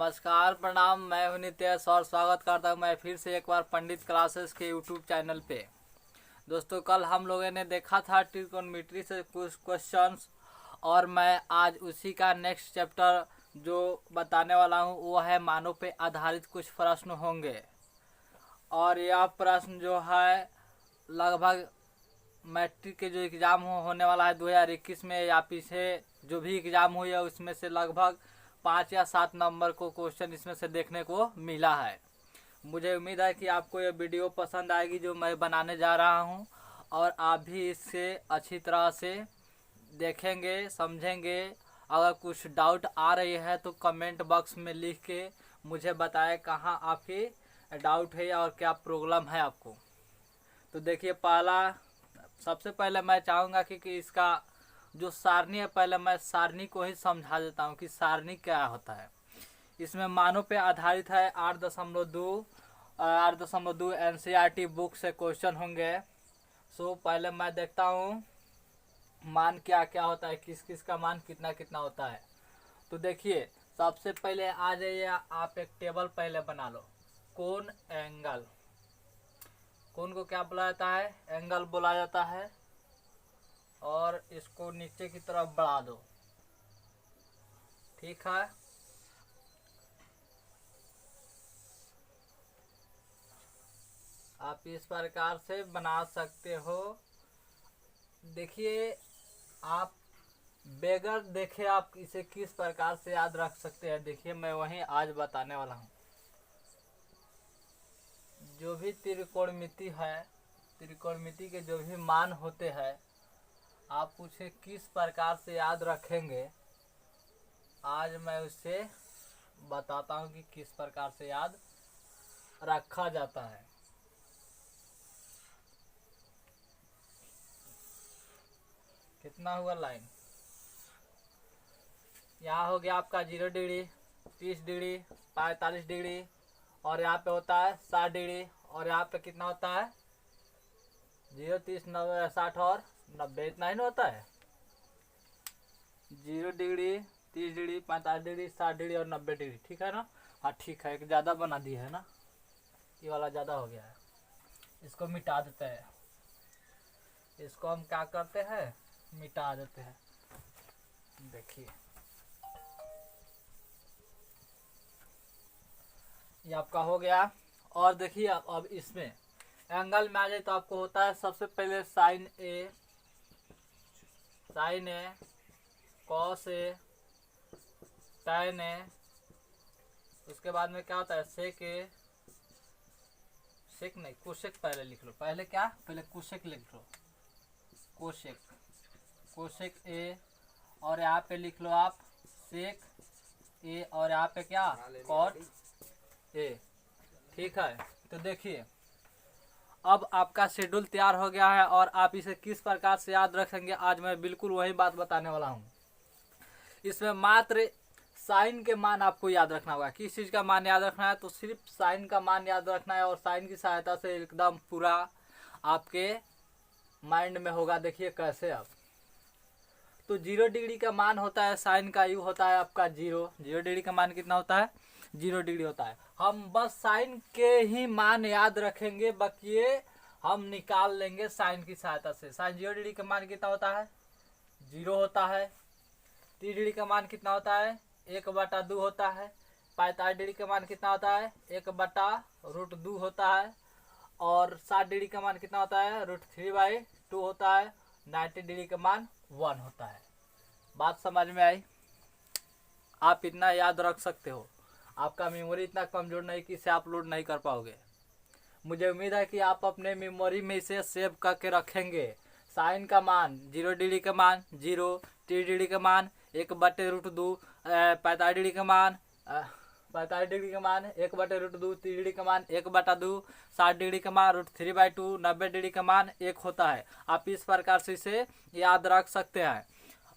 नमस्कार प्रणाम। मैं हूं नितेश और स्वागत करता हूं मैं फिर से एक बार पंडित क्लासेस के यूट्यूब चैनल पे। दोस्तों, कल हम लोगों ने देखा था ट्रिग्नोमेट्री से कुछ क्वेश्चंस और मैं आज उसी का नेक्स्ट चैप्टर जो बताने वाला हूं वो है मानों पे आधारित कुछ प्रश्न होंगे। और यह प्रश्न जो है लगभग मैट्रिक के जो एग्ज़ाम होने वाला है 2021 में या पीछे जो भी एग्ज़ाम हुई है उसमें से लगभग 5 या 7 नंबर को क्वेश्चन इसमें से देखने को मिला है। मुझे उम्मीद है कि आपको यह वीडियो पसंद आएगी जो मैं बनाने जा रहा हूं और आप भी इससे अच्छी तरह से देखेंगे, समझेंगे। अगर कुछ डाउट आ रही है तो कमेंट बॉक्स में लिख के मुझे बताएं कहाँ आपकी डाउट है और क्या प्रॉब्लम है आपको। तो देखिए, सबसे पहले मैं चाहूँगा कि इसका जो सारणी है, पहले मैं सारणी को ही समझा देता हूँ कि सारणी क्या होता है। इसमें मानों पे आधारित है 8.2 NCERT बुक से क्वेश्चन होंगे। सो पहले मैं देखता हूँ मान क्या क्या होता है, किस किस का मान कितना कितना होता है। तो देखिए, सबसे पहले आ जाइए, आप एक टेबल पहले बना लो। कोण एंगल, कोण को क्या बोला जाता है? एंगल बोला जाता है। और इसको नीचे की तरफ बढ़ा दो, ठीक है। आप इस प्रकार से बना सकते हो। देखिए, आप बगैर देखे आप इसे किस प्रकार से याद रख सकते हैं, देखिए मैं वही आज बताने वाला हूँ। जो भी त्रिकोणमिति है, त्रिकोणमिति के जो भी मान होते हैं आप उसे किस प्रकार से याद रखेंगे, आज मैं उसे बताता हूँ कि किस प्रकार से याद रखा जाता है। कितना हुआ लाइन? यहाँ हो गया आपका 0 डिग्री, 30 डिग्री, 45 डिग्री, और यहाँ पे होता है 60 डिग्री। और यहाँ पे कितना होता है? 0, 30, 90, 60 और 90, इतना ही ना होता है। 0 डिग्री, 30 डिग्री, 45 डिग्री, 60 डिग्री और 90 डिग्री, ठीक है ना? हाँ ठीक है, एक ज़्यादा बना दिया है ना, ये वाला ज़्यादा हो गया है। इसको मिटा देते हैं, इसको हम क्या करते हैं, मिटा देते हैं। देखिए, ये आपका हो गया। और देखिए, अब इसमें एंगल में आ जाए तो आपको होता है सबसे पहले sign A, cos A, tan A. उसके बाद में क्या होता है? सेक ए, सेक नहीं, कोसेक पहले लिख लो। पहले क्या? पहले कोसेक लिख लो, कोसेक ए। और यहाँ पे लिख लो आप सेक ए, और यहाँ पे क्या? कॉट ए, ठीक है। तो देखिए, अब आपका शेड्यूल तैयार हो गया है और आप इसे किस प्रकार से याद रखेंगे आज मैं बिल्कुल वही बात बताने वाला हूँ। इसमें मात्र साइन के मान आपको याद रखना होगा। किस चीज़ का मान याद रखना है? तो सिर्फ साइन का मान याद रखना है और साइन की सहायता से एकदम पूरा आपके माइंड में होगा। देखिए कैसे। अब तो 0 डिग्री का मान होता है, साइन का यू होता है आपका 0 डिग्री का मान कितना होता है? 0 डिग्री होता है। हम बस साइन के ही मान याद रखेंगे, बाकी हम निकाल लेंगे साइन की सहायता से। साइन 0 डिग्री का मान कितना होता है? 0 होता है। 30 डिग्री का मान कितना होता है? 1/2 होता है। 45 डिग्री का मान कितना होता है? 1/√2 होता है। और 60 डिग्री का मान कितना होता है? √3/2 होता है। 90 डिग्री का मान 1 होता है। बात समझ में आई? आप इतना याद रख सकते हो। आपका मेमोरी इतना कमजोर नहीं कि इसे आप लोड नहीं कर पाओगे। मुझे उम्मीद है कि आप अपने मेमोरी में इसे सेव करके रखेंगे। साइन का मान 0 डिग्री का मान 0, 30 डिग्री का मान 1/√2, 45 डिग्री का मान 45 डिग्री का मान 1/√2, 30 डिग्री का मान 1/2, 60 डिग्री का मान √3/2, 90 डिग्री का मान 1 होता है। आप इस प्रकार से इसे याद रख सकते हैं।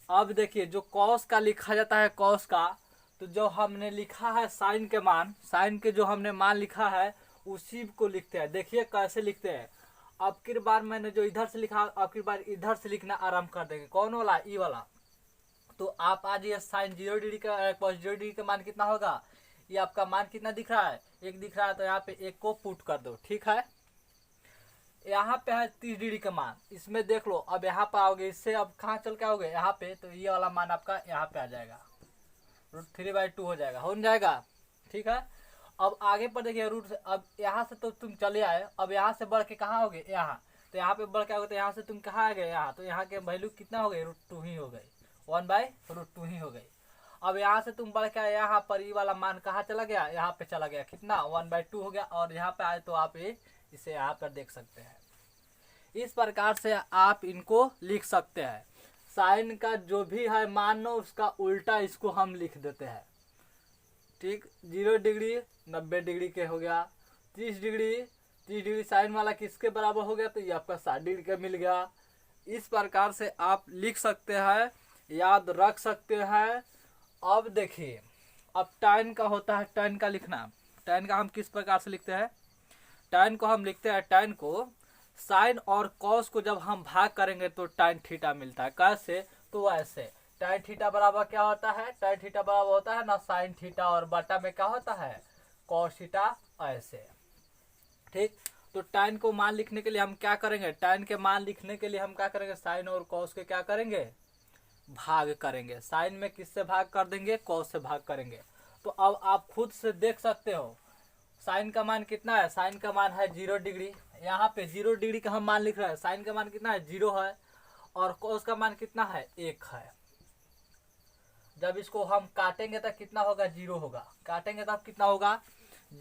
अब देखिए, जो कॉस का लिखा जाता है, कॉस का, तो जो हमने लिखा है साइन के मान, साइन के जो हमने मान लिखा है उसी को लिखते हैं। देखिए कैसे लिखते हैं। अब की बार मैंने जो इधर से लिखा, अब की बार इधर से लिखना आरंभ कर देंगे। कौन वाला? ई वाला। तो आप आज ये साइन 0 डिग्री का, cos 0 डिग्री का मान कितना होगा? ये आपका मान कितना दिख रहा है, 1 दिख रहा है, तो यहाँ पे 1 को पुट कर दो। ठीक है, यहाँ पे है 30 डिग्री का मान, इसमें देख लो। अब यहाँ पे आओगे, इससे अब कहाँ चल के आओगे, यहाँ पे, तो ये वाला मान आपका यहाँ पे आ जाएगा, √3/2 हो जाएगा, हो जाएगा। ठीक है, अब आगे पर देखिए रूट, अब यहाँ से तो तुम चले आए, अब यहाँ से बढ़ के कहाँ हो गए, यहाँ, तो यहाँ पे बढ़ के आओगे, तो यहाँ से तुम कहाँ आ गए, यहाँ, तो यहाँ के वैल्यू कितना हो गई, √2 ही हो गई, 1/√2 ही हो गई। अब यहाँ से तुम बढ़ के आए यहाँ पर, ये वाला मान कहाँ चला गया, यहाँ पे चला गया, कितना, 1/2 हो गया। और यहाँ पे आए तो आप इसे यहाँ पर देख सकते हैं। इस प्रकार से आप इनको लिख सकते हैं। साइन का जो भी है मान लो, उसका उल्टा इसको हम लिख देते हैं। ठीक, 0 डिग्री 90 डिग्री के हो गया, 30 डिग्री साइन वाला किसके बराबर हो गया, तो ये आपका 60 डिग्री का मिल गया। इस प्रकार से आप लिख सकते हैं, याद रख सकते हैं। अब देखिए, अब tan का होता है, tan का लिखना, tan का हम किस प्रकार से लिखते हैं, tan को हम लिखते हैं, tan को साइन और cos को जब हम भाग करेंगे तो tan थीटा मिलता है। कैसे, तो ऐसे, tan थीटा बराबर क्या होता है, tan थीटा बराबर होता है ना साइन थीटा, और बटा में क्या होता है, cos थीटा, ऐसे। ठीक, तो tan को मान लिखने के लिए हम क्या करेंगे, tan के मान लिखने के लिए हम क्या करेंगे, साइन और cos के क्या करेंगे, भाग करेंगे। साइन में किससे भाग कर देंगे, cos से भाग करेंगे। तो अब आप खुद से देख सकते हो, साइन का मान कितना है, साइन का मान है 0 डिग्री, यहाँ पे 0 डिग्री का हम मान लिख रहे हैं, साइन का मान कितना है, 0 है, और cos का मान कितना है, 1 है। जब इसको हम काटेंगे तो कितना होगा, 0 होगा, काटेंगे तब कितना होगा,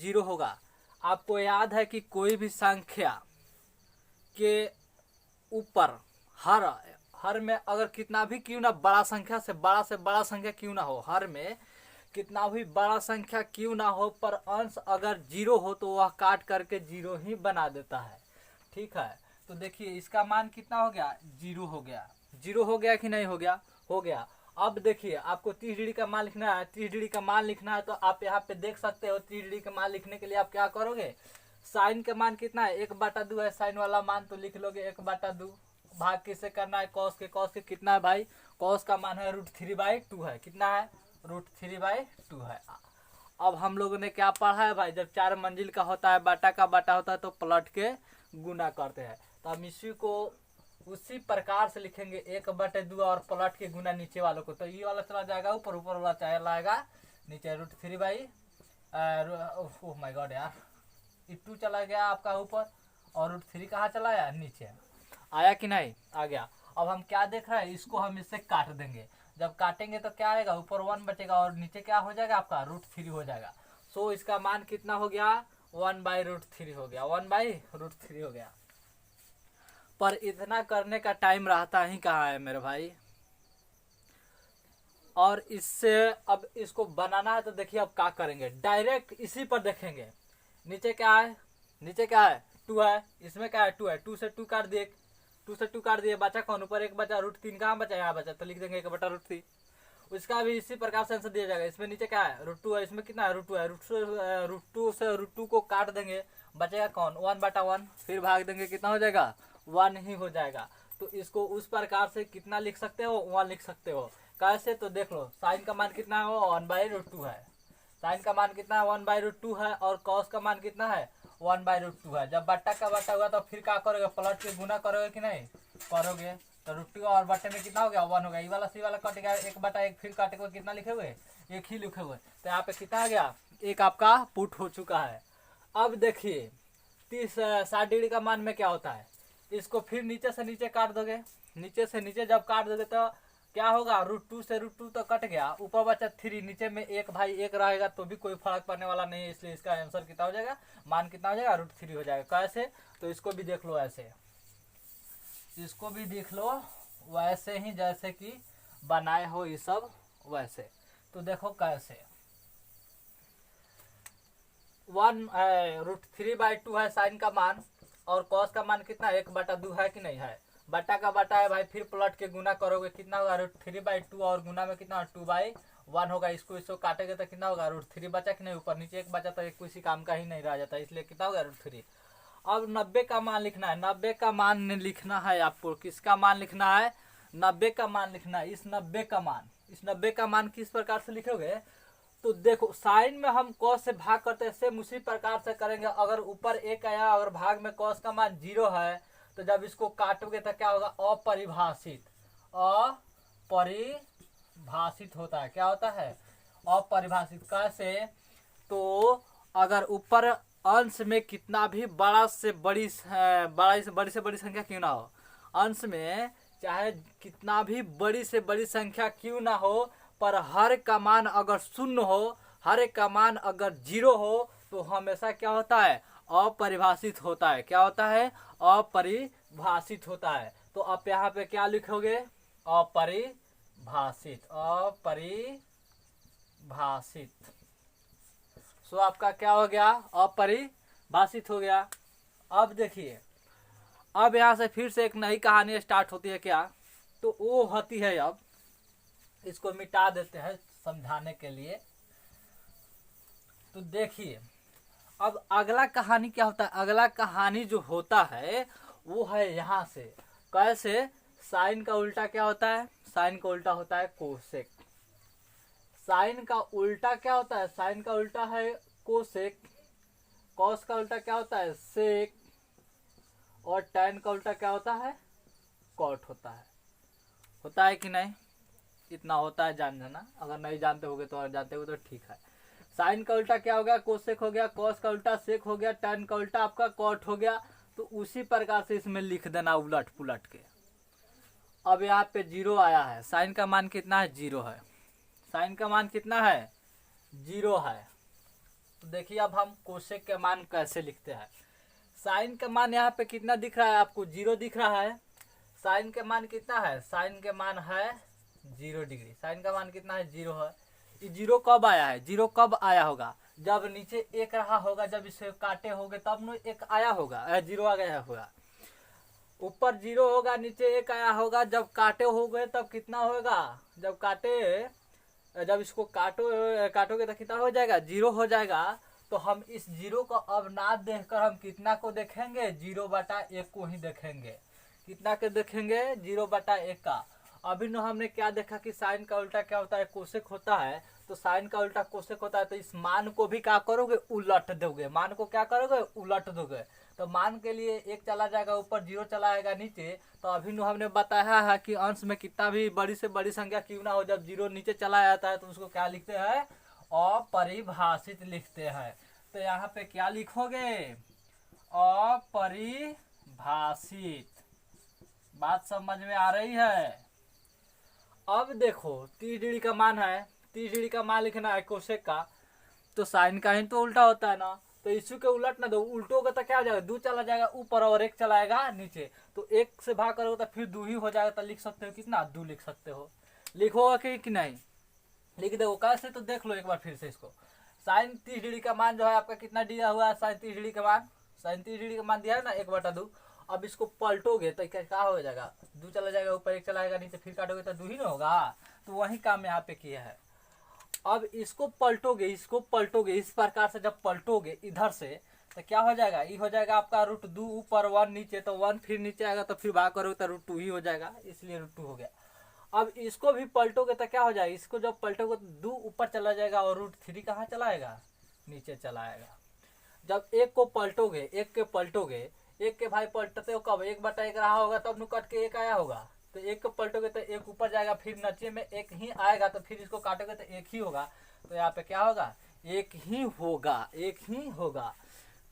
0 होगा। आपको याद है कि कोई भी संख्या के ऊपर हर में अगर कितना भी क्यों ना बड़ा संख्या से बड़ा संख्या क्यों ना हो, हर में कितना भी बड़ा संख्या क्यों ना हो, पर अंश अगर 0 हो तो वह काट करके 0 ही बना देता है। ठीक है, तो देखिए इसका मान कितना हो गया, 0 हो गया, 0 हो गया कि नहीं हो गया, हो गया। अब देखिए आपको 30 डिग्री का मान लिखना है, 30 डिग्री का मान लिखना है, तो आप यहाँ पे देख सकते हो 30 डिग्री का मान लिखने के लिए आप क्या करोगे, साइन का मान कितना है, 1/2 है साइन वाला मान, तो लिख लोगे 1/2, भाग किससे करना है, cos के कितना है भाई, cos का मान है √3/2 है, कितना है, √3/2 है। अब हम लोगों ने क्या पढ़ा है भाई, जब 4 मंजिल का होता है, बाटा का बाटा होता है, तो पलट के गुना करते हैं। तो हम इसी को उसी प्रकार से लिखेंगे, 1/2 और पलट के गुना नीचे वालों को, तो ये वाला चला जाएगा ऊपर, ऊपर वाला चला आएगा नीचे, ओह माय गॉड यार, 2 चला गया आपका ऊपर, और √3 कहाँ चला गया, नीचे आया कि नहीं, आ गया। अब हम क्या देख रहे हैं, इसको हम इससे काट देंगे, जब काटेंगे तो क्या आएगा, ऊपर 1 बचेगा और नीचे क्या हो जाएगा आपका, √3 हो जाएगा। सो इसका मान कितना हो गया, 1/√3 हो गया, 1/√3 हो गया। पर इतना करने का टाइम रहता ही कहाँ है मेरे भाई। और इससे अब इसको बनाना है, तो देखिए अब क्या करेंगे, डायरेक्ट इसी पर देखेंगे। नीचे क्या है, नीचे क्या है, 2 है, इसमें क्या है, 2 है, 2 से 2 काट दिए, 2 से 2 काट दिए, बचा कौन, ऊपर 1 बचा, √3 कहाँ बचा, यहाँ बचा, तो लिख देंगे 1/√3। उसका भी इसी प्रकार से आंसर दिया जाएगा। इसमें नीचे क्या है, √2 है, इसमें कितना है, √2 है, √2 से √2 को काट देंगे, बचेगा कौन, 1/1, फिर भाग देंगे, कितना हो जाएगा, 1 ही हो जाएगा। तो इसको उस प्रकार से कितना लिख सकते हो, 1 लिख सकते हो। कैसे, तो देख लो, साइन का मान कितना है, 1/√2 है, साइन का मान कितना है, 1/√2 है, और cos का मान कितना है, 1/√2 है। जब बट्टा का बट्टा हुआ तो फिर क्या करोगे, पलट के गुना करोगे कि नहीं करोगे, तो √2 और बट्टे में कितना हो गया, 1 हो गया, ये वाला सी वाला कट गया, 1/1, फिर काटे हुए कितना लिखे हुए, 1 ही लिखे हुए, तो यहाँ पे कितना आ गया, 1 आपका पुट हो चुका है। अब देखिए 60 डिग्री का मान में क्या होता है, इसको फिर नीचे से नीचे काट दोगे, नीचे से नीचे जब काट दोगे तो क्या होगा, √2 से √2 तो कट गया, ऊपर बचा 3, नीचे में 1 भाई 1 रहेगा तो भी कोई फर्क पड़ने वाला नहीं है, इसलिए इसका आंसर कितना हो जाएगा, मान कितना हो जाएगा, √3 हो जाएगा। कैसे, तो इसको भी देख लो ऐसे, इसको भी देख लो वैसे ही जैसे कि बनाए हो ये सब वैसे। तो देखो कैसे, 1√3/2 है साइन का मान, और cos का मान कितना, 1/2 है कि नहीं है, बटा का बटा है भाई, फिर पलट के गुना करोगे, कितना होगा, √3/2, और गुना में कितना 2/1 होगा, इसको काटेंगे तो कितना होगा, √3 बचा कि नहीं, ऊपर नीचे 1 बचा तो एक किसी काम का ही नहीं रह जाता, इसलिए कितना होगा, √3। अब 90 का मान लिखना है, 90 का मान लिखना है आपको, किसका मान लिखना है, 90 का मान लिखना है। इस 90 का मान किस प्रकार से लिखोगे, तो देखो साइन में हम कॉस से भाग करते हैं, सेम उसी प्रकार से करेंगे। अगर ऊपर एक आया, अगर भाग में कॉस का मान 0 है, तो जब इसको काटोगे तो क्या होगा, अपरिभाषित। अपरिभाषित होता है, क्या होता है, अपरिभाषित। कैसे, तो अगर ऊपर अंश में कितना भी बड़ा से बड़ी संख्या क्यों ना हो, अंश में चाहे कितना भी बड़ी से बड़ी संख्या क्यों ना हो, पर हर का मान अगर शून्य हो, हर का मान अगर 0 हो, तो हमेशा क्या होता है, अपरिभाषित होता है। क्या होता है, अपरिभाषित होता है। तो आप यहाँ पे क्या लिखोगे, अपरिभाषित, अपरिभाषित। सो आपका क्या हो गया, अपरिभाषित हो गया। अब देखिए, अब यहाँ से फिर से एक नई कहानी स्टार्ट होती है। क्या, तो वो होती है, अब इसको मिटा देते हैं समझाने के लिए। तो देखिए अब अगला कहानी क्या होता है, अगला कहानी जो होता है वो है यहाँ से। कैसे, साइन का उल्टा क्या होता है, साइन का उल्टा होता है कोसेक। साइन का उल्टा क्या होता है, साइन का उल्टा है कोसेक। कॉस का उल्टा क्या होता है, सेक। और टैन का उल्टा क्या होता है, कॉट होता है। होता है कि नहीं, इतना होता है, जान जाना। अगर नहीं जानते होगे तो, और जानते हो तो ठीक है। साइन का उल्टा क्या हो गया, कोसेक हो गया। कॉस का उल्टा सेक हो गया। टैन का उल्टा आपका कॉट हो गया। तो उसी प्रकार से इसमें लिख देना उलट पुलट के। अब यहाँ पे 0 आया है, साइन का मान कितना है, 0 है। साइन का मान कितना है, 0 है। तो देखिए अब हम कोसेक के मान कैसे लिखते हैं। साइन का मान यहाँ पे कितना दिख रहा है आपको, 0 दिख रहा है। साइन के मान कितना है, साइन के मान है 0 डिग्री। साइन का मान कितना है, 0 है। ये 0 कब आया है, 0 कब आया होगा, जब नीचे एक रहा होगा, जब इसे काटे होगे तब न एक आया होगा, 0 आ गया होगा। ऊपर 0 होगा, नीचे एक आया होगा, जब काटे हो गए तब कितना होगा, जब काटे, जब इसको काटोगे तो कितना हो जाएगा, 0 हो जाएगा। तो हम इस 0 को अब ना देखकर हम कितना को देखेंगे, 0/1 को ही देखेंगे। कितना के देखेंगे, 0/1 का। अभी न हमने क्या देखा कि साइन का उल्टा क्या होता है, कोसेक होता है। तो साइन का उल्टा कोसेक होता है। तो इस मान को भी क्या करोगे, उलट दोगे। मान को क्या करोगे, उलट दोगे। तो मान के लिए 1 चला जाएगा ऊपर, 0 चला आएगा नीचे। तो अभी न हमने बताया है कि अंश में कितना भी बड़ी से बड़ी संख्या क्यों ना हो, जब 0 नीचे चला जाता है तो उसको क्या लिखते हैं, अपरिभाषित लिखते हैं। तो यहाँ पे क्या लिखोगे, अपरिभाषित। बात समझ में आ रही है। अब देखो 30 डिग्री का मान है, 30 डिग्री का मान लिखना है कोसेक का। तो साइन का ही तो उल्टा होता है ना, तो इसी के उलट ना दो, उल्टोगे तो क्या हो जाएगा, 2 चला जाएगा ऊपर और 1 चलाएगा नीचे। तो 1 से भाग करोगे तो फिर 2 ही हो जाएगा। तो लिख सकते हो कितना, 2 लिख सकते हो। लिखोगा कि नहीं, लिख दो कैसे, तो देख लो एक बार फिर से इसको। साइन 30 डिग्री का मान जो है आपका कितना दिया हुआ है, साइन 30 डिग्री का मान, साइन 30 डिग्री का मान दिया है ना, 1/2। अब इसको पलटोगे तो क्या हो जाएगा, 2 चला जाएगा ऊपर, 1 चलाएगा नीचे, फिर काटोगे तो 2 ही ना होगा। तो वही काम यहाँ पे किया है। अब इसको पलटोगे, इसको पलटोगे, इस प्रकार से जब पलटोगे इधर से, तो क्या हो जाएगा, ये हो जाएगा आपका √2 ऊपर 1 नीचे। तो 1 फिर नीचे आएगा, तो फिर भाग करोगे तो √2 ही हो जाएगा, इसलिए √2 हो गया। अब इसको भी पलटोगे तो क्या हो जाएगा, इसको जब पलटोगे तो 2 ऊपर चला जाएगा और √3 कहाँ चला आएगा, नीचे चला आएगा। जब 1 को पलटोगे, 1 के पलटोगे, 1 के भाई पलटते हो कब, 1/1 रहा होगा तब नु कट के 1 आया होगा। तो 1 को पलटोगे तो 1 ऊपर जाएगा, फिर नीचे में 1 ही आएगा। तो फिर इसको काटोगे तो 1 ही होगा। तो यहाँ पे क्या होगा, 1 ही होगा, 1 ही होगा।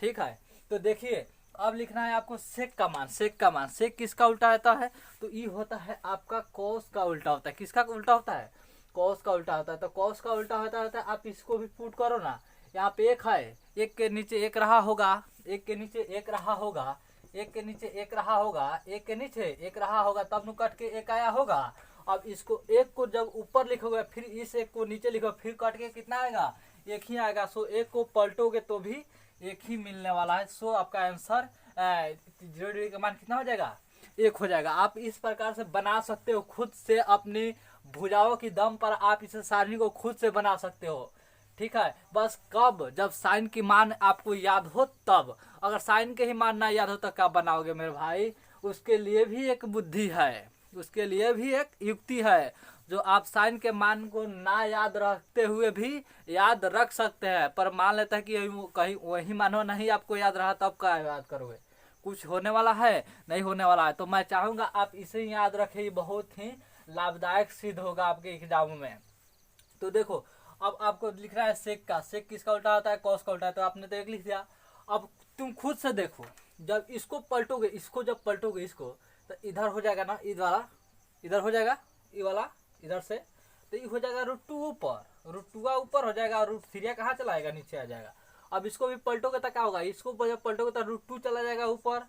ठीक है। तो देखिए अब लिखना है आपको सेक का मान। सेक का मान, सेक किसका उल्टा होता है, तो ये होता है आपका कॉस का उल्टा होता है। किसका उल्टा होता है, कॉस का उल्टा होता है। तो कॉस का उल्टा होता है, आप इसको भी पुट करो ना। यहाँ पे 1 है, 1 के नीचे 1 रहा होगा, 1 के नीचे 1 रहा होगा, 1 के नीचे 1 रहा होगा, 1 के नीचे 1 रहा होगा, तब नु कट के 1 आया होगा। अब इसको 1 को जब ऊपर लिखोगे, फिर इस 1 को नीचे लिखोगे, फिर कट के कितना आएगा, 1 ही आएगा। सो 1 को पलटोगे तो भी 1 ही मिलने वाला है। सो आपका आंसर 0 डिग्री का मान कितना हो जाएगा, 1 हो जाएगा। आप इस प्रकार से बना सकते हो खुद से, अपनी भुजाओं की दम पर आप इस सारणी को खुद से बना सकते हो। ठीक है। बस कब, जब साइन की मान आपको याद हो तब। अगर साइन के ही मान ना याद हो तो क्या बनाओगे मेरे भाई, उसके लिए भी एक बुद्धि है, उसके लिए भी एक युक्ति है। जो आप साइन के मान को ना याद रखते हुए भी याद रख सकते हैं। पर मान लेता है कि कहीं वही मानो नहीं आपको याद रहा, तब क्या याद करोगे? कुछ होने वाला है? नहीं होने वाला है। तो मैं चाहूँगा आप इसे याद रखें, ये बहुत ही लाभदायक सिद्ध होगा आपके एग्जाम में। तो देखो, अब आपको लिख रहा है सेक का, सेक किसका उल्टा होता है? कॉस का उल्टा है। तो आपने तो एक लिख दिया। अब तुम खुद से देखो, जब इसको पलटोगे, इसको जब पलटोगे इसको, तो इधर हो जाएगा ना, ईद वाला इधर हो जाएगा, ये वाला इधर से, तो ये हो जाएगा √2 ऊपर, √2 ऊपर हो जाएगा, √3 कहाँ चला आएगा? नीचे आ जाएगा। अब इसको भी पलटोगे तो क्या होगा? इसको जब पलटोगे तो √2 चला जाएगा ऊपर,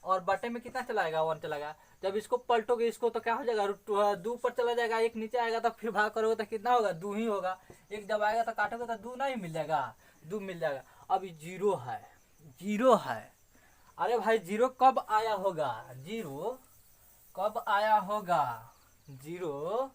और बटे में कितना चला आएगा? 1 चलाएगा। जब इसको पलटोगे इसको तो क्या हो जाएगा? √2 ऊपर चला जाएगा, एक नीचे आएगा, तो फिर भाग करोगे तो कितना होगा? 2 ही होगा। एक जब आएगा तो काटोगे तो 2 नहीं मिल जाएगा, 2 मिल जाएगा। अब 0 है, 0 है। अरे भाई 0 कब आया होगा? 0 कब आया होगा? 0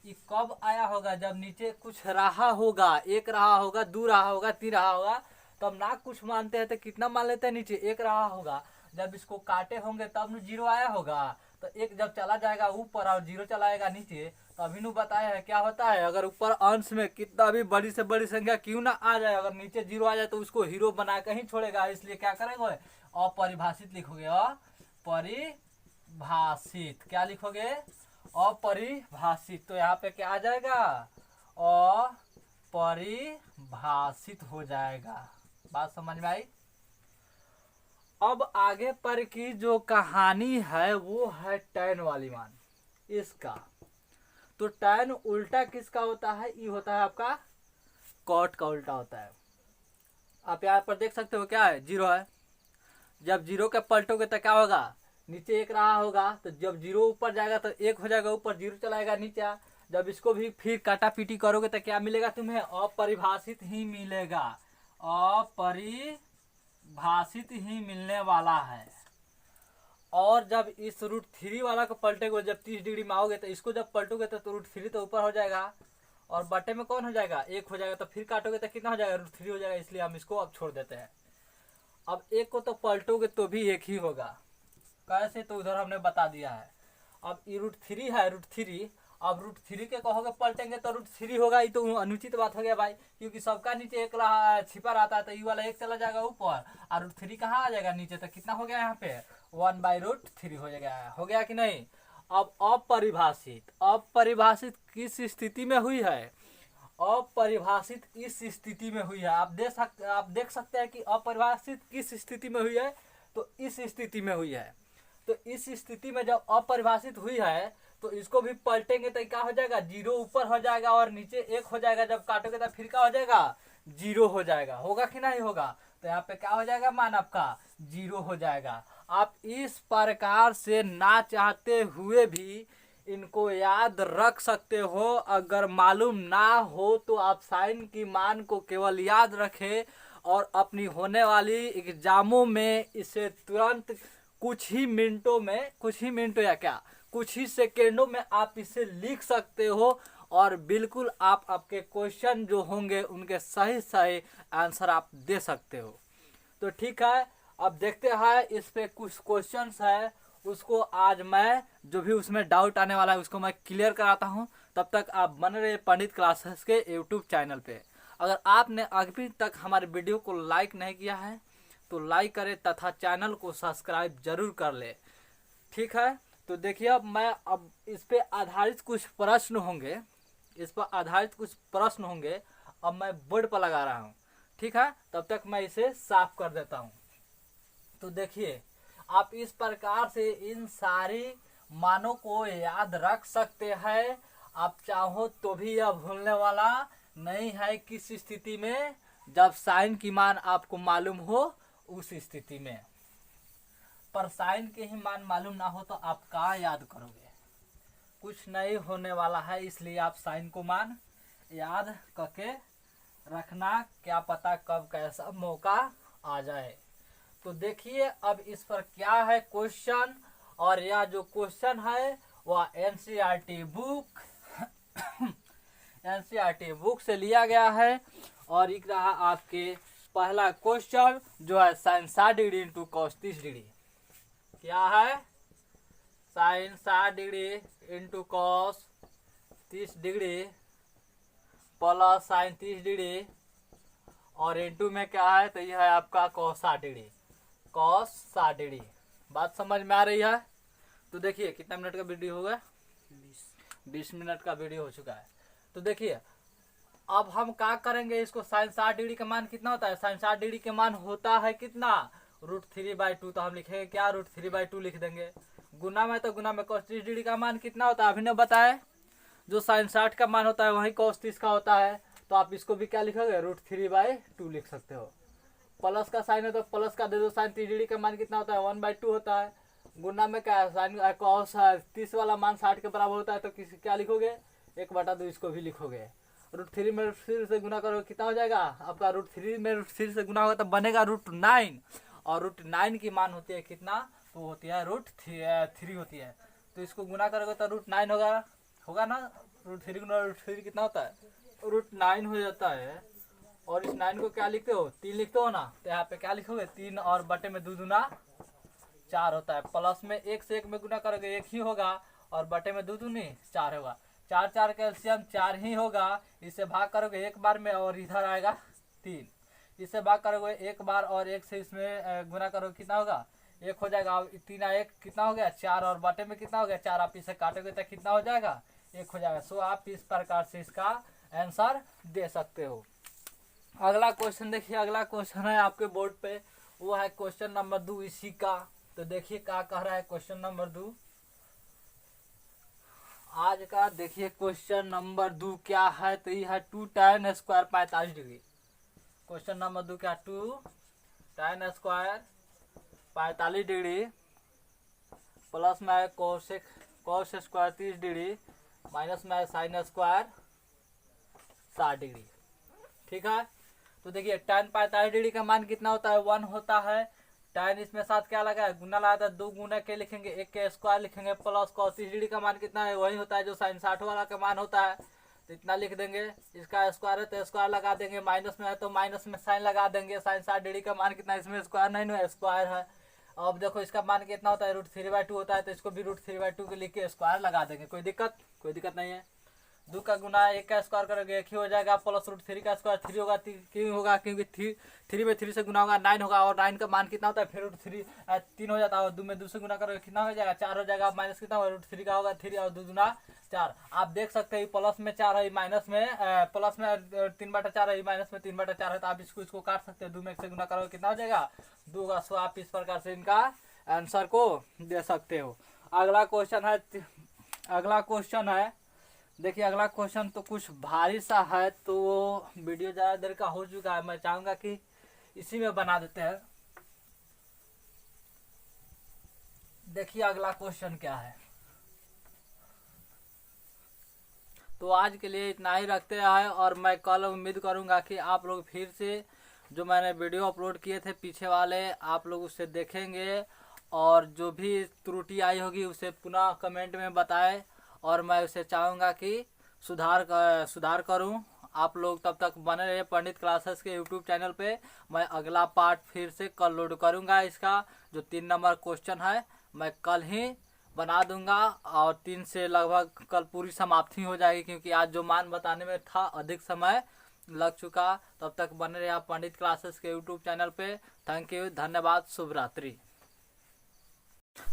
ये कब आया होगा? जब नीचे कुछ रहा होगा, 1 रहा होगा, 2 रहा होगा, 3 रहा होगा, तब ना कुछ मानते हैं तो कितना मान लेते हैं? नीचे 1 रहा होगा। जब इसको काटे होंगे तब न 0 आया होगा। तो 1 जब चला जाएगा ऊपर और 0 चला आएगा नीचे, तो अभी नु बताया है क्या होता है? अगर ऊपर अंश में कितना भी बड़ी से बड़ी संख्या क्यों ना आ जाए, अगर नीचे 0 आ जाए तो उसको हीरो बना के ही छोड़ेगा। इसलिए क्या करेंगे? अपरिभाषित लिखोगे, अपरिभाषित। क्या लिखोगे? अपरिभाषित। तो यहाँ पे क्या आ जाएगा? अपरिभाषित हो जाएगा। बात समझ में आई? अब आगे पर की जो कहानी है वो है टैन वाली मान इसका। तो टैन उल्टा किसका होता है? ये होता है आपका कॉट का उल्टा होता है। आप यहाँ पर देख सकते हो क्या है? 0 है। जब 0 के पलटोगे तो क्या होगा? नीचे 1 रहा होगा, तो जब 0 ऊपर जाएगा तो 1 हो जाएगा ऊपर, 0 चलाएगा नीचे। जब इसको भी फिर काटा पीटी करोगे तो क्या मिलेगा तुम्हें? अपरिभाषित ही मिलेगा, अपरिभाषित ही मिलने वाला है। और जब इस √3 वाला को पलटेगे, जब 30 डिग्री में आओगे तो इसको जब पलटोगे तो √3 तो ऊपर हो जाएगा, और बटे में कौन हो जाएगा? 1 हो जाएगा। तो फिर काटोगे तो कितना हो जाएगा? √3 हो जाएगा। इसलिए हम इसको अब छोड़ देते हैं। अब 1 को तो पलटोगे तो भी 1 ही होगा। कैसे? तो उधर हमने बता दिया है। अब ये √3 है, √3। अब √3 के कहोगे पलटेंगे तो √3 होगा। ये तो अनुचित बात हो गया भाई, क्योंकि सबका नीचे 1 छिपा रहता है। तो ये वाला 1 चला जाएगा ऊपर, और √3 कहाँ आ जाएगा? नीचे। तो कितना हो गया यहाँ पे? 1/√3 हो जाएगा। हो गया कि नहीं? अब अपरिभाषित, अपरिभाषित किस स्थिति में हुई है? अपरिभाषित इस स्थिति में हुई है। आप देख सकते हैं कि अपरिभाषित किस स्थिति में हुई है? तो इस स्थिति में हुई है। तो इस स्थिति में जब अपरिभाषित हुई है तो इसको भी पलटेंगे तो क्या हो जाएगा? 0 ऊपर हो जाएगा और नीचे 1 हो जाएगा। जब काटोगे तो फिर क्या हो जाएगा? 0 हो जाएगा। होगा कि नहीं होगा? तो यहाँ पे क्या हो जाएगा? मान आपका 0 हो जाएगा। आप इस प्रकार से ना चाहते हुए भी इनको याद रख सकते हो। अगर मालूम ना हो तो आप साइन की मान को केवल याद रखें, और अपनी होने वाली एग्जामों में इसे तुरंत कुछ ही मिनटों या क्या कुछ ही सेकेंडों में आप इसे लिख सकते हो, और बिल्कुल आप आपके क्वेश्चन जो होंगे उनके सही सही आंसर आप दे सकते हो। तो ठीक है, अब देखते हैं इस पे कुछ क्वेश्चंस है, उसको आज मैं जो भी उसमें डाउट आने वाला है उसको मैं क्लियर कराता हूं। तब तक आप बने रहे पंडित क्लासेस के यूट्यूब चैनल पे। अगर आपने अभी तक हमारे वीडियो को लाइक नहीं किया है तो लाइक करें तथा चैनल को सब्सक्राइब जरूर कर ले। ठीक है, तो देखिए अब इस पे आधारित कुछ प्रश्न होंगे, अब मैं बोर्ड पर लगा रहा हूँ। ठीक है, तब तक मैं इसे साफ कर देता हूँ। तो देखिए, आप इस प्रकार से इन सारी मानों को याद रख सकते हैं। आप चाहो तो भी यह भूलने वाला नहीं है। किस स्थिति में? जब साइन की मान आपको मालूम हो उस स्थिति में। पर साइन के ही मान मालूम ना हो तो आप क्या याद करोगे? कुछ नहीं होने वाला है। इसलिए आप साइन को मान याद करके रखना, क्या पता कब कैसा मौका आ जाए। तो देखिए, अब इस पर क्या है क्वेश्चन, और यह जो क्वेश्चन है वह एनसीईआरटी बुक से लिया गया है। और एक रहा आपके पहला क्वेश्चन जो है sine 60 degree into cos 30 degree. क्या है? Sine 60 degree into cos 30 degree plus sine 30 degree और इनटू में क्या है, तो यह है आपका cos 60 डिग्री, cos 60 डिग्री। बात समझ में आ रही है? तो देखिए कितना मिनट का वीडियो हो गया, 20 मिनट का वीडियो हो चुका है। तो देखिए अब हम क्या करेंगे, इसको साइन 60 डिग्री का मान कितना होता है, साइन 60 डिग्री के मान होता है कितना, √3/2। तो हम लिखेंगे क्या, √3/2 लिख देंगे। गुना में तो गुना में cos 30 डिग्री का मान कितना होता है, अभी ने बताए, जो साइन 60 का मान होता है वही cos 30 का होता है। तो आप इसको भी क्या लिखोगे, √3/2 लिख सकते हो। प्लस का साइन है तो प्लस का दे दो, साइन 30 डिग्री का मान कितना होता है, 1/2 होता है। गुना में क्या है, साइन cos 30 वाला मान 60 के बराबर होता है, तो किसी क्या लिखोगे, 1/2 इसको भी लिखोगे। √3 में √3 से गुना करोगे कितना हो जाएगा आपका, √3 में √3 से गुना होगा तो बनेगा √9, और √9 की मान होती है कितना, तो होती है √3 होती है। तो इसको गुना करोगे तो √9 होगा ना, √3 गुना √3 कितना होता है, √9 हो जाता है। और इस 9 को क्या लिखते हो, 3 लिखते हो ना, तो यहाँ पे क्या लिखोगे, 3 और बटे में 2 दूना 4 होता है। प्लस में 1 से 1 में गुना करोगे 1 ही होगा, और बटे में 2 दूनी 4 होगा। 4 4 कैल्शियम 4 ही होगा। इसे भाग करोगे एक बार में और इधर आएगा 3। इसे भाग करोगे एक बार और 1 से इसमें गुना करोगे कितना होगा, 1 हो जाएगा। 3 1 कितना हो गया 4, और बटे में कितना हो गया 4। आप इसे काटोगे तो कितना हो जाएगा, 1 हो जाएगा। सो आप इस प्रकार से इसका आंसर दे सकते हो। अगला क्वेश्चन देखिए, अगला क्वेश्चन है आपके बोर्ड पे, वो है क्वेश्चन नंबर 2 इसी का। तो देखिए क्या कह रहा है क्वेश्चन नंबर 2 आज का। देखिए क्वेश्चन नंबर 2 क्या है, तो ये है 2 tan square 45 degree. Question number 2 क्या, 2 tan स्क्वायर 45 डिग्री प्लस में cos स्क्वायर 30 डिग्री माइनस में साइन स्क्वायर 60 डिग्री। ठीक है। तो देखिए tan 45 डिग्री का मान कितना होता है, 1 होता है। tan इसमें साथ क्या लगा है, गुना लगा था, 2 गुना के लिखेंगे, 1 के स्क्वायर लिखेंगे, प्लस cos 30 डिग्री का मान कितना है, वही होता है जो साइन 60 वाला का मान होता है। तो इतना लिख देंगे। इसका स्क्वायर है तो स्क्वायर लगा देंगे, माइनस में है तो माइनस में साइन लगा देंगे। साइन 60 डिग्री का मान कितना है, इसमें स्क्वायर नहीं है, स्क्वायर है। अब देखो इसका मान कितना होता है, √3/2 होता है, तो इसको भी √3/2 के लिख के स्क्वायर लगा देंगे। कोई दिक्कत नहीं है। 2 का गुना 1 का स्क्वायर करोगे 1 ही हो जाएगा, प्लस √3 का स्क्वायर 3 होगा। क्यों होगा, क्योंकि 3 में 3 से गुना होगा 9 होगा, और 9 का मान कितना होता है, फिर √3 हो जाता है। 2 में 2 से गुना करोगे कितना हो जाएगा, 4 हो जाएगा। माइनस कितना होगा, √3 का होगा 3 और 2 गुना 4। आप देख सकते हैं प्लस में 4 है, माइनस में प्लस में 3/4 है, माइनस में 3/4 है। तो आप इसको काट सकते हैं। 2 में 1 से गुना करोगे कितना हो जाएगा, 2 होगा। सो आप इस प्रकार से इनका आंसर को दे सकते हो। अगला क्वेश्चन है देखिए, अगला क्वेश्चन तो कुछ भारी सा है, तो वीडियो ज़्यादा देर का हो चुका है। मैं चाहूँगा कि इसी में बना देते हैं। देखिए अगला क्वेश्चन क्या है। तो आज के लिए इतना ही रखते हैं, और मैं कल उम्मीद करूँगा कि आप लोग फिर से जो मैंने वीडियो अपलोड किए थे पीछे वाले, आप लोग उसे देखेंगे, और जो भी त्रुटि आई होगी उसे पुनः कमेंट में बताएं, और मैं उसे चाहूँगा कि सुधार करूँ। आप लोग तब तक बने रहिए पंडित क्लासेस के यूट्यूब चैनल पे। मैं अगला पार्ट फिर से कल लोड करूँगा। इसका जो 3 नंबर क्वेश्चन है मैं कल ही बना दूंगा, और 3 से लगभग कल पूरी समाप्ति हो जाएगी, क्योंकि आज जो मान बताने में था अधिक समय लग चुका। तब तक बने रहिए आप पंडित क्लासेस के यूट्यूब चैनल पे। थैंक यू, धन्यवाद, शुभ रात्रि।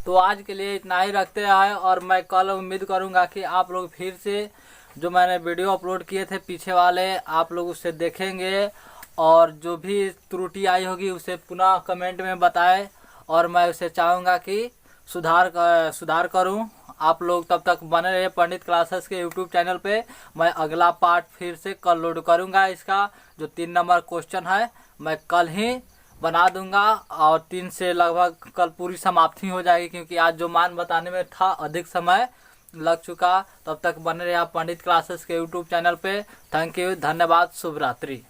तो आज के लिए इतना ही रखते हैं, और मैं कल उम्मीद करूंगा कि आप लोग फिर से जो मैंने वीडियो अपलोड किए थे पीछे वाले, आप लोग उसे देखेंगे, और जो भी त्रुटि आई होगी उसे पुनः कमेंट में बताएं, और मैं उसे चाहूँगा कि सुधार करूँ। आप लोग तब तक बने रहिए पंडित क्लासेस के यूट्यूब चैनल पे। मैं अगला पार्ट फिर से कल लोड करूँगा। इसका जो 3 नंबर क्वेश्चन है मैं कल ही बना दूंगा, और 3 से लगभग कल पूरी समाप्ति हो जाएगी, क्योंकि आज जो मान बताने में था अधिक समय लग चुका। तब तक बने रहिए आप पंडित क्लासेस के यूट्यूब चैनल पे। थैंक यू, धन्यवाद, शुभ रात्रि।